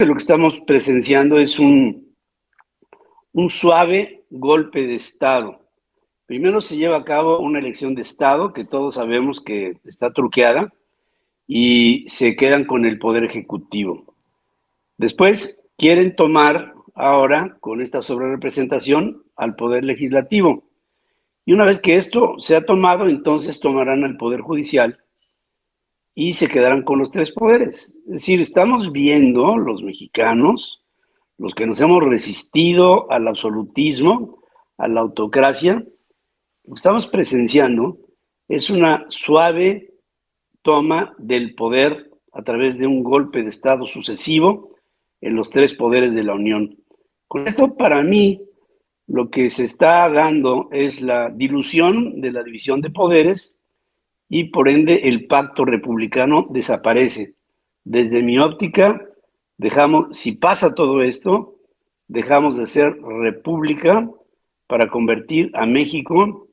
Lo que estamos presenciando es un suave golpe de Estado. Primero se lleva a cabo una elección de Estado, que todos sabemos que está truqueada, y se quedan con el Poder Ejecutivo. Después quieren tomar ahora, con esta sobrerepresentación, al Poder Legislativo. Y una vez que esto se ha tomado, entonces tomarán al Poder Judicial y se quedarán con los tres poderes. Es decir, estamos viendo los mexicanos, los que nos hemos resistido al absolutismo, a la autocracia, lo que estamos presenciando es una suave toma del poder a través de un golpe de Estado sucesivo en los tres poderes de la Unión. Con esto, para mí, lo que se está dando es la dilución de la división de poderes y, por ende, el pacto republicano desaparece. Desde mi óptica, si pasa todo esto, dejamos de ser república para convertir a México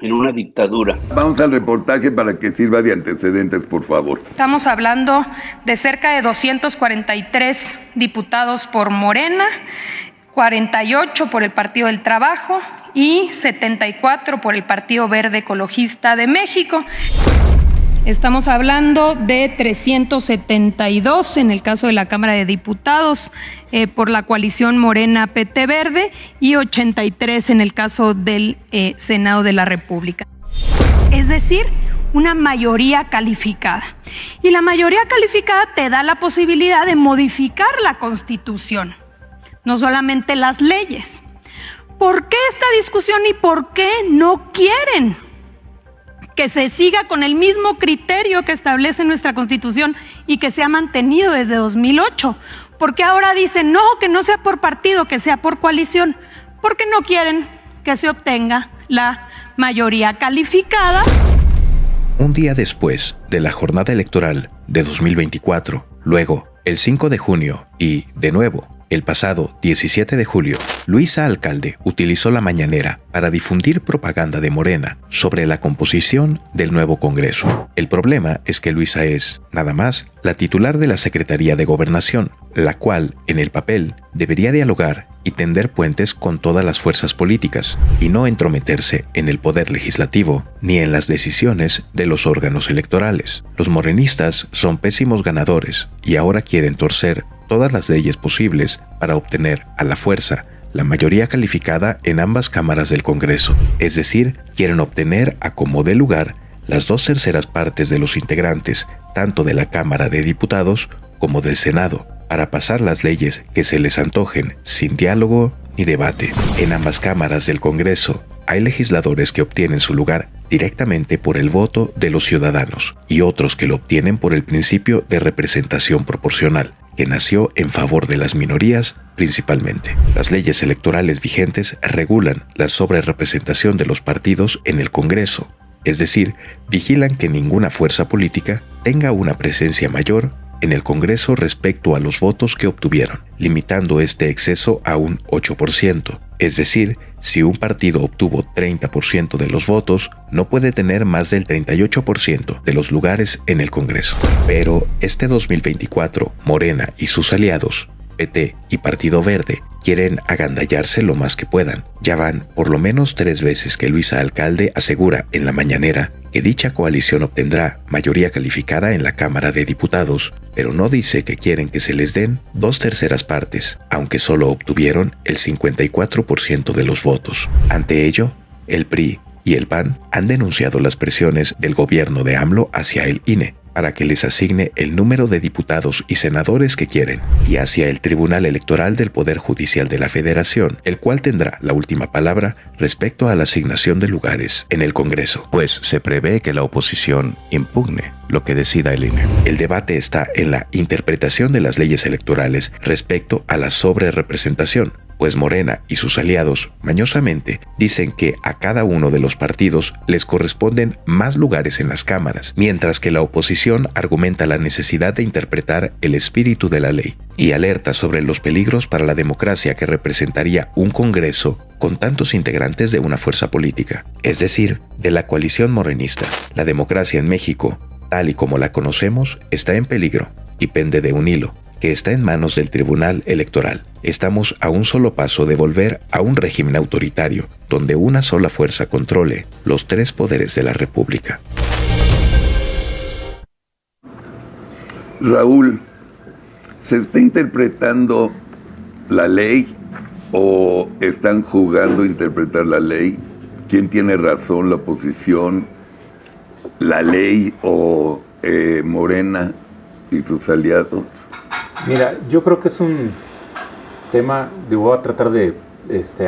en una dictadura. Vamos al reportaje para que sirva de antecedentes, por favor. Estamos hablando de cerca de 243 diputados por Morena, 48 por el Partido del Trabajo y 74 por el Partido Verde Ecologista de México. Estamos hablando de 372 en el caso de la Cámara de Diputados por la coalición Morena-PT Verde y 83 en el caso del Senado de la República. Es decir, una mayoría calificada. Y la mayoría calificada te da la posibilidad de modificar la Constitución, no solamente las leyes. ¿Por qué esta discusión y por qué no quieren que se siga con el mismo criterio que establece nuestra Constitución y que se ha mantenido desde 2008? ¿Por qué ahora dicen no, que no sea por partido, que sea por coalición? Porque no quieren que se obtenga la mayoría calificada. Un día después de la jornada electoral de 2024, luego el 5 de junio y, de nuevo, el pasado 17 de julio, Luisa Alcalde utilizó la mañanera para difundir propaganda de Morena sobre la composición del nuevo Congreso. El problema es que Luisa es, nada más, la titular de la Secretaría de Gobernación, la cual, en el papel, debería dialogar y tender puentes con todas las fuerzas políticas, y no entrometerse en el poder legislativo ni en las decisiones de los órganos electorales. Los morenistas son pésimos ganadores y ahora quieren torcer todas las leyes posibles para obtener a la fuerza la mayoría calificada en ambas cámaras del Congreso. Es decir, quieren obtener a como dé lugar las 2/3 partes de los integrantes, tanto de la Cámara de Diputados como del Senado, para pasar las leyes que se les antojen sin diálogo ni debate. En ambas cámaras del Congreso hay legisladores que obtienen su lugar directamente por el voto de los ciudadanos y otros que lo obtienen por el principio de representación proporcional, que nació en favor de las minorías principalmente. Las leyes electorales vigentes regulan la sobrerepresentación de los partidos en el Congreso, es decir, vigilan que ninguna fuerza política tenga una presencia mayor en el Congreso respecto a los votos que obtuvieron, limitando este exceso a un 8%. Es decir, si un partido obtuvo 30% de los votos, no puede tener más del 38% de los lugares en el Congreso. Pero este 2024, Morena y sus aliados, PT y Partido Verde, quieren agandallarse lo más que puedan. Ya van por lo menos 3 veces que Luisa Alcalde asegura en la mañanera que dicha coalición obtendrá mayoría calificada en la Cámara de Diputados, pero no dice que quieren que se les den 2/3 partes, aunque solo obtuvieron el 54% de los votos. Ante ello, el PRI y el PAN han denunciado las presiones del gobierno de AMLO hacia el INE para que les asigne el número de diputados y senadores que quieren, y hacia el Tribunal Electoral del Poder Judicial de la Federación, el cual tendrá la última palabra respecto a la asignación de lugares en el Congreso, pues se prevé que la oposición impugne lo que decida el INE. El debate está en la interpretación de las leyes electorales respecto a la sobrerepresentación, pues Morena y sus aliados mañosamente dicen que a cada uno de los partidos les corresponden más lugares en las cámaras, mientras que la oposición argumenta la necesidad de interpretar el espíritu de la ley y alerta sobre los peligros para la democracia que representaría un Congreso con tantos integrantes de una fuerza política, es decir, de la coalición morenista. La democracia en México, tal y como la conocemos, está en peligro y pende de un hilo que está en manos del Tribunal Electoral. Estamos a un solo paso de volver a un régimen autoritario, donde una sola fuerza controle los 3 poderes de la República. Raúl, ¿se está interpretando la ley o están jugando a interpretar la ley? ¿Quién tiene razón, la oposición, la ley o Morena y sus aliados? Mira, yo creo que es un tema, voy a tratar de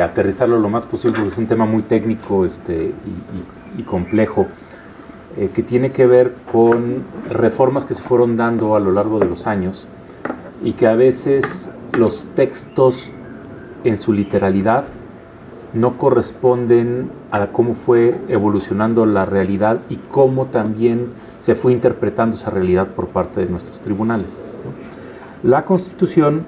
aterrizarlo lo más posible, porque es un tema muy técnico y complejo, que tiene que ver con reformas que se fueron dando a lo largo de los años y que a veces los textos en su literalidad no corresponden a cómo fue evolucionando la realidad y cómo también se fue interpretando esa realidad por parte de nuestros tribunales, ¿no? La Constitución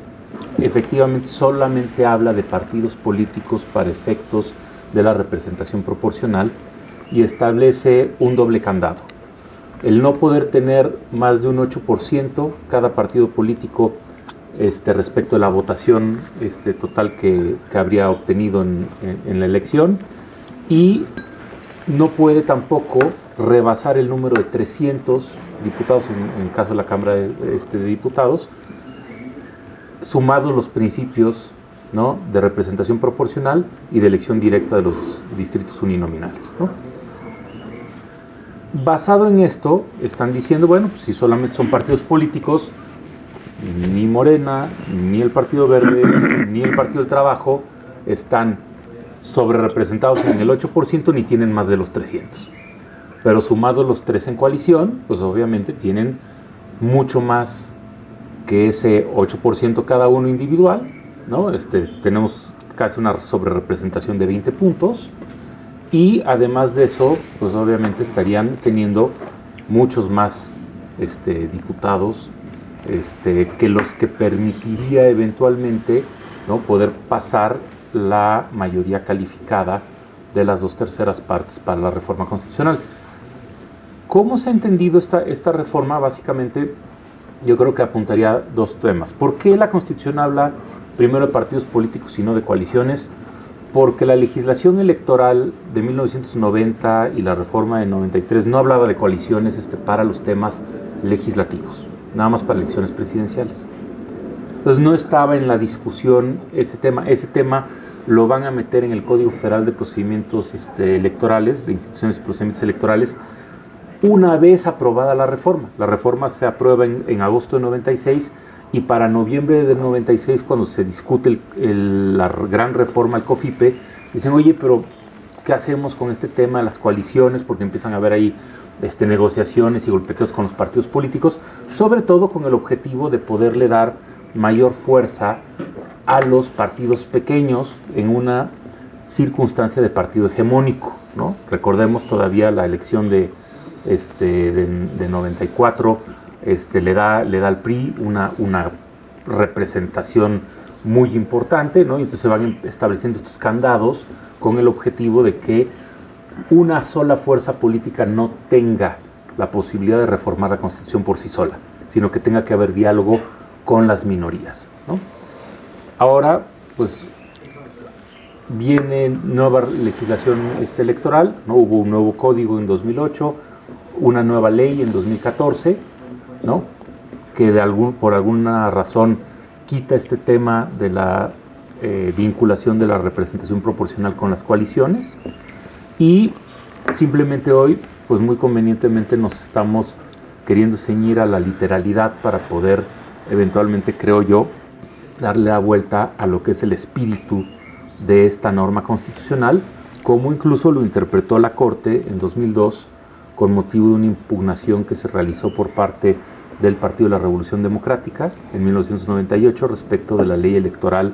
efectivamente solamente habla de partidos políticos para efectos de la representación proporcional y establece un doble candado. El no poder tener más de un 8% cada partido político respecto a la votación total que habría obtenido en la elección, y no puede tampoco rebasar el número de 300 diputados en el caso de la Cámara de Diputados, sumados los principios, ¿no?, de representación proporcional y de elección directa de los distritos uninominales, ¿no? Basado en esto, están diciendo, bueno, pues si solamente son partidos políticos, ni Morena, ni el Partido Verde, ni el Partido del Trabajo están sobre representados en el 8% ni tienen más de los 300. Pero sumados los 3 en coalición, pues obviamente tienen mucho más que ese 8% cada uno individual, ¿no? Tenemos casi una sobrerepresentación de 20 puntos. Y además de eso, pues obviamente estarían teniendo muchos más diputados que los que permitiría eventualmente, ¿no?, poder pasar la mayoría calificada de las 2/3 partes para la reforma constitucional. ¿Cómo se ha entendido esta reforma? Básicamente, yo creo que apuntaría 2 temas. ¿Por qué la Constitución habla primero de partidos políticos y no de coaliciones? Porque la legislación electoral de 1990 y la reforma de 93 no hablaba de coaliciones para los temas legislativos, nada más para elecciones presidenciales. Entonces no estaba en la discusión ese tema. Ese tema lo van a meter en el Código Federal de Procedimientos Electorales, de Instituciones y Procedimientos Electorales, una vez aprobada la reforma. La reforma se aprueba en agosto de 96, y para noviembre del 96, cuando se discute la gran reforma al COFIPE, dicen, oye, pero ¿qué hacemos con este tema de las coaliciones? Porque empiezan a haber ahí negociaciones y golpeteos con los partidos políticos, sobre todo con el objetivo de poderle dar mayor fuerza a los partidos pequeños en una circunstancia de partido hegemónico, ¿no? Recordemos todavía la elección de 94, le da al PRI una representación muy importante, ¿no? Y entonces se van estableciendo estos candados con el objetivo de que una sola fuerza política no tenga la posibilidad de reformar la Constitución por sí sola, sino que tenga que haber diálogo con las minorías, ¿no? Ahora, pues, viene nueva legislación electoral, ¿no? Hubo un nuevo código en 2008, una nueva ley en 2014, ¿no?, que por alguna razón quita este tema de la vinculación de la representación proporcional con las coaliciones, y simplemente hoy, pues muy convenientemente nos estamos queriendo ceñir a la literalidad para poder eventualmente, creo yo, darle la vuelta a lo que es el espíritu de esta norma constitucional, como incluso lo interpretó la Corte en 2002 con motivo de una impugnación que se realizó por parte del Partido de la Revolución Democrática en 1998 respecto de la ley electoral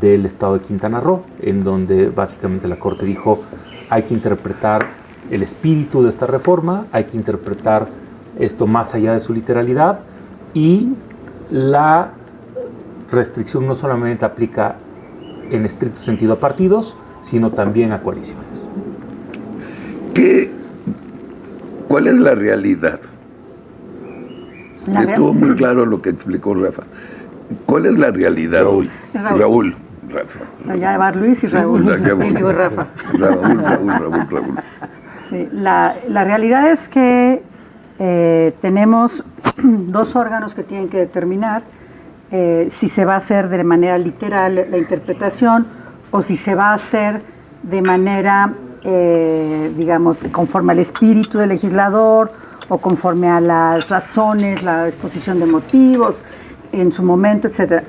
del estado de Quintana Roo, en donde básicamente la Corte dijo, hay que interpretar el espíritu de esta reforma, hay que interpretar esto más allá de su literalidad, y la restricción no solamente aplica en estricto sentido a partidos, sino también a coaliciones. ¿Cuál es la realidad? Estuvo muy claro lo que explicó Rafa. ¿Cuál es la realidad hoy? Raúl. Rafa. Allá va Luis y Raúl. Y luego Rafa. Raúl. Sí, la realidad es que tenemos dos órganos que tienen que determinar si se va a hacer de manera literal la interpretación o si se va a hacer de manera, digamos, conforme al espíritu del legislador o conforme a las razones, la exposición de motivos en su momento, etcétera.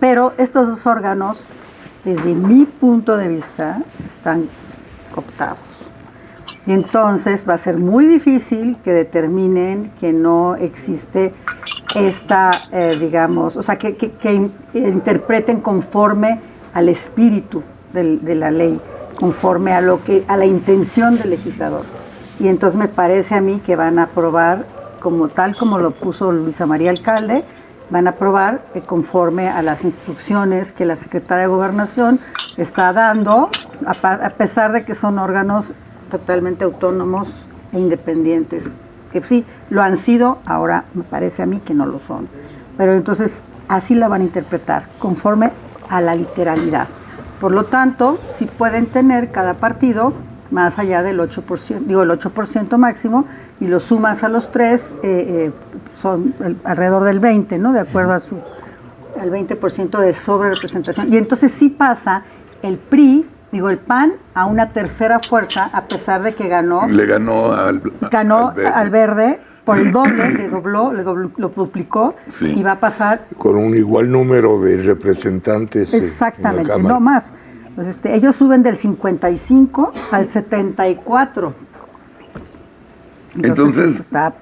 Pero estos dos órganos, desde mi punto de vista, están cooptados. Y entonces va a ser muy difícil que determinen que no existe esta, digamos, o sea, que interpreten conforme al espíritu de la ley, conforme a a la intención del legislador. Y entonces me parece a mí que van a aprobar, tal como lo puso Luisa María Alcalde, van a aprobar conforme a las instrucciones que la Secretaria de Gobernación está dando, a pesar de que son órganos totalmente autónomos e independientes, que sí lo han sido, ahora me parece a mí que no lo son. Pero entonces así la van a interpretar, conforme a la literalidad. Por lo tanto, sí pueden tener cada partido más allá del 8%, digo el 8% máximo, y lo sumas a los tres, son alrededor del 20%, ¿no? De acuerdo al 20% de sobrerepresentación. Y entonces sí pasa el PRI, el PAN, a una tercera fuerza, a pesar de que ganó. Le ganó al verde por el doble, lo duplicó, sí. Y va a pasar. Con un igual número de representantes. Exactamente, en la no más. Pues ellos suben del 55 al 74. Entonces está...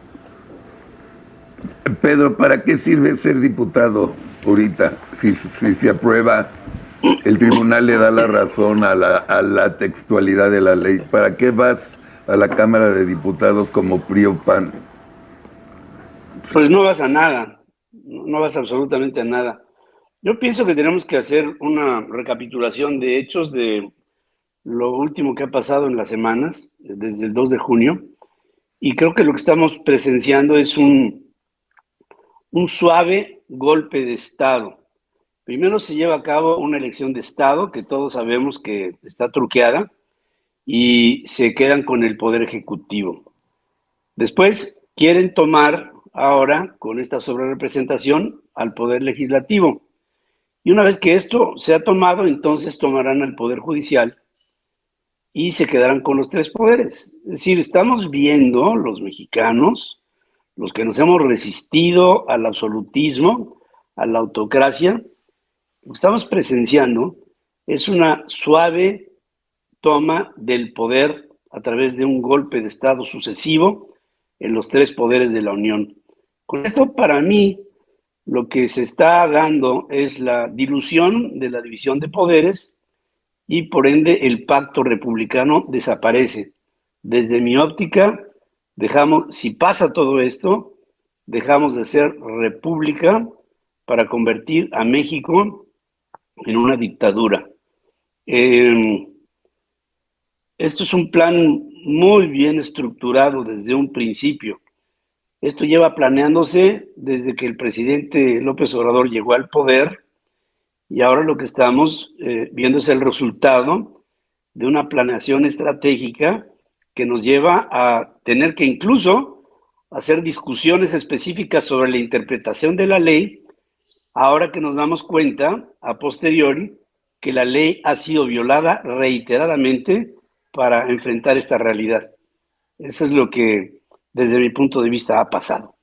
Pedro, ¿para qué sirve ser diputado ahorita? Si se aprueba, el tribunal le da la razón a la textualidad de la ley. ¿Para qué vas a la Cámara de Diputados como PRI o PAN? Pues no vas a nada, no vas absolutamente a nada. Yo pienso que tenemos que hacer una recapitulación de hechos de lo último que ha pasado en las semanas, desde el 2 de junio, y creo que lo que estamos presenciando es un suave golpe de Estado. Primero se lleva a cabo una elección de Estado, que todos sabemos que está truqueada, y se quedan con el Poder Ejecutivo. Después quieren tomar ahora, con esta sobrerepresentación, al Poder Legislativo. Y una vez que esto se ha tomado, entonces tomarán al Poder Judicial y se quedarán con los tres poderes. Es decir, estamos viendo los mexicanos, los que nos hemos resistido al absolutismo, a la autocracia, lo que estamos presenciando es una suave toma del poder a través de un golpe de Estado sucesivo en los tres poderes de la Unión. Con esto, para mí, lo que se está dando es la dilución de la división de poderes y, por ende, el pacto republicano desaparece. Desde mi óptica, si pasa todo esto, dejamos de ser república para convertir a México en una dictadura. Esto es un plan muy bien estructurado desde un principio. Esto lleva planeándose desde que el presidente López Obrador llegó al poder, y ahora lo que estamos viendo es el resultado de una planeación estratégica que nos lleva a tener que incluso hacer discusiones específicas sobre la interpretación de la ley, ahora que nos damos cuenta, a posteriori, que la ley ha sido violada reiteradamente para enfrentar esta realidad. Eso es lo que, desde mi punto de vista, ha pasado.